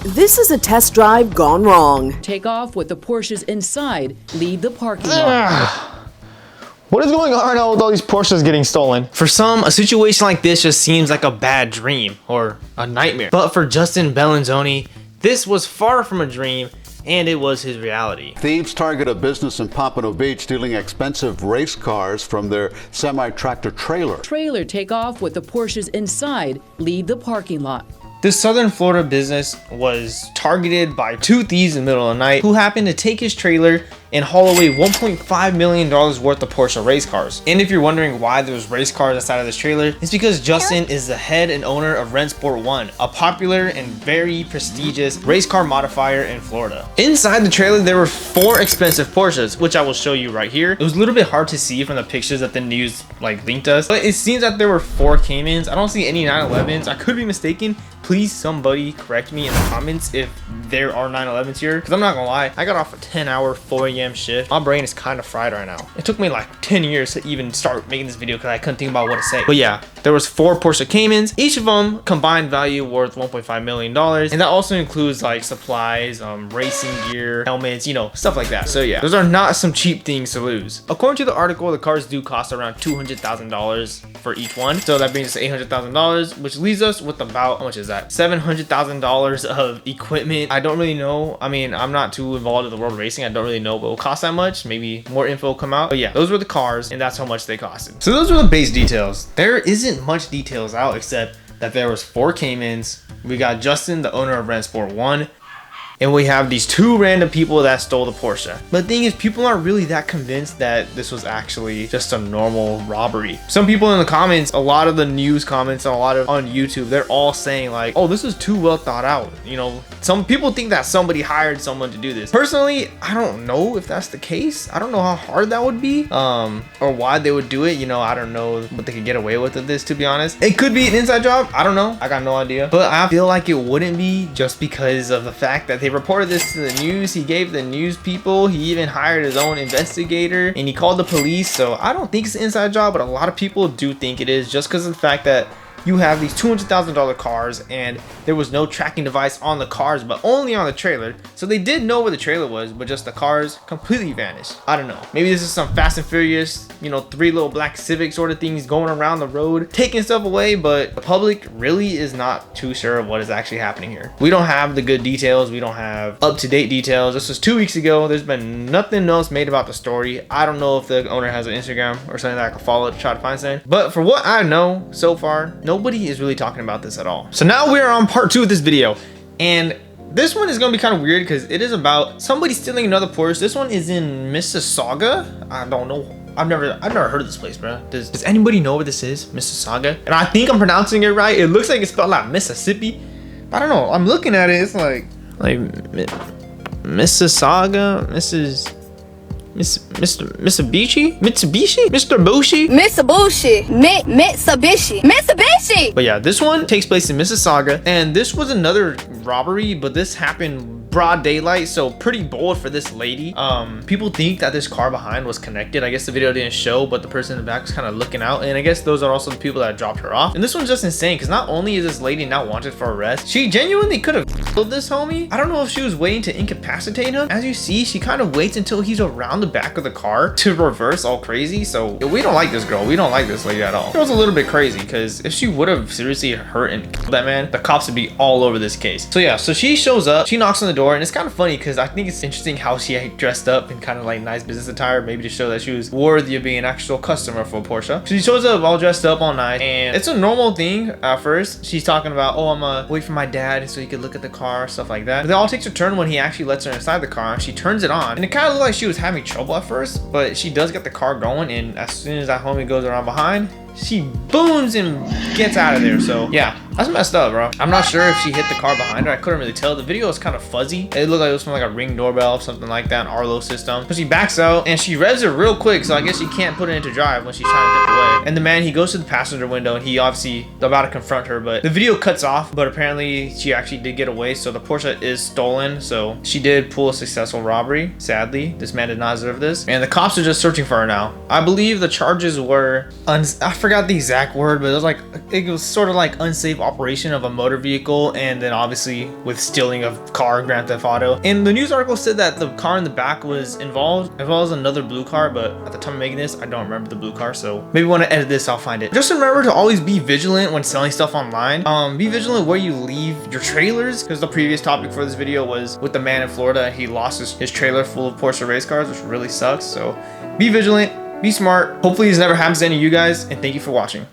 This is a test drive gone wrong. Take off with the Porsches inside. Leave the parking lot. What is going on right now with all these Porsches getting stolen? For some, a situation like this just seems like a bad dream or a nightmare. But for Justin Bellinzoni, this was far from a dream, and it was his reality. Thieves target a business in Pompano Beach stealing expensive race cars from their semi-tractor trailer. Trailer take off with the Porsches inside. Leave the parking lot. This Southern Florida business was targeted by two thieves in the middle of the night who happened to take his trailer and haul away $1.5 million worth of Porsche race cars. And if you're wondering why there's race cars inside of this trailer, it's because Justin is the head and owner of Rennsport One, a popular and very prestigious race car modifier in Florida. Inside the trailer, there were 4 expensive Porsches, which I will show you right here. It was a little bit hard to see from the pictures that the news linked us, but it seems that there were 4 Caymans. I don't see any 911s. I could be mistaken. Please somebody correct me in the comments if there are 911s here, because I'm not gonna lie, I got off a 10-hour 4 a.m. shift. My brain is kind of fried right now. It took me like 10 years to even start making this video because I couldn't think about what to say. But yeah, there was 4 Porsche Caymans, each of them combined value worth $1.5 million, and that also includes like supplies, racing gear, helmets, you know, stuff like that. So yeah, those are not some cheap things to lose. According to the article, the cars do cost around $200,000 for each one, so that brings us to $800,000, which leaves us with about, how much is that? $700,000 of equipment. I don't really know. I mean, I'm not too involved in the world of racing. I don't really know, but it will cost that much. Maybe more info will come out. But yeah, those were the cars, and that's how much they costed. So those were the base details. There isn't much details out except that there was 4 Caymans. We got Justin, the owner of Rennsport One, and we have these 2 random people that stole the Porsche. But the thing is, people aren't really that convinced that this was actually just a normal robbery. Some people in the comments, a lot of the news comments, and a lot of on YouTube, they're all saying like, oh, this is too well thought out. You know, some people think that somebody hired someone to do this. Personally, I don't know if that's the case. I don't know how hard that would be, or why they would do it. You know, I don't know what they could get away with this, to be honest. It could be an inside job. I don't know. I got no idea. But I feel like it wouldn't be, just because of the fact that they reported this to the news. He gave the news people, he even hired his own investigator, and he called the police. So I don't think it's an inside job, but a lot of people do think it is, just because of the fact that you have these $200,000 cars and there was no tracking device on the cars but only on the trailer. So they did know where the trailer was, but just the cars completely vanished. I don't know, maybe this is some Fast and Furious, you know, 3 little black Civic sort of things going around the road taking stuff away, but the public really is not too sure of what is actually happening here. We don't have the good details. We don't have up-to-date details. This was 2 weeks ago. There's been nothing else made about the story. I don't know if the owner has an Instagram or something that I can follow to try to find something, but for what I know so far, nobody is really talking about this at all. So now we're on part 2 of this video, and this one is going to be kind of weird because it is about somebody stealing another Porsche. This one is in Mississauga. I don't know. I've never heard of this place, bro. Does anybody know where this is? Mississauga? And I think I'm pronouncing it right. It looks like it's spelled like Mississippi. I don't know. I'm looking at it. It's like Mississauga, Mitsubishi? But yeah, this one takes place in Mississauga, and this was another robbery, but this happened broad daylight, so pretty bold for this lady. People think that this car behind was connected. I guess the video didn't show, but the person in the back was kind of looking out, and I guess those are also the people that dropped her off. And this one's just insane because not only is this lady not wanted for arrest, she genuinely could have killed this homie. I don't know if she was waiting to incapacitate him. As you see, she kind of waits until he's around the back of the car to reverse all crazy. So we don't like this girl. We don't like this lady at all. It was a little bit crazy because if she would have seriously hurt and killed that man, the cops would be all over this case. So yeah, so she shows up, she knocks on the door, and it's kind of funny because I think it's interesting how she dressed up in kind of like nice business attire, maybe to show that she was worthy of being an actual customer for Porsche. She shows up all dressed up all nice, and it's a normal thing at first. She's talking about, oh, I'm wait for my dad so he could look at the car, stuff like that. But it all takes a turn when he actually lets her inside the car, and she turns it on, and it kind of looked like she was having trouble at first, but she does get the car going, and as soon as that homie goes around behind, she booms and gets out of there. So yeah, that's messed up, bro. I'm not sure if she hit the car behind her. I couldn't really tell. The video was kind of fuzzy. It looked like it was from like a Ring doorbell or something like that, an Arlo system. So she backs out and she revs it real quick, so I guess she can't put it into drive when she's trying to dip away. And the man, he goes to the passenger window and he obviously about to confront her, but the video cuts off. But apparently she actually did get away, so the Porsche is stolen. So she did pull a successful robbery. Sadly, this man did not deserve this, and the cops are just searching for her now. I believe the charges were I forgot the exact word, but it was sort of like unsafe operation of a motor vehicle, and then obviously with stealing of car in Grand Theft Auto. And the news article said that the car in the back was involved, as well as another blue car, but at the time of making this, I don't remember the blue car, so maybe when I edit this, I'll find it. Just remember to always be vigilant when selling stuff online. Be vigilant where you leave your trailers, because the previous topic for this video was with the man in Florida. He lost his trailer full of Porsche race cars, which really sucks. So be vigilant, be smart. Hopefully this never happens to any of you guys, and thank you for watching.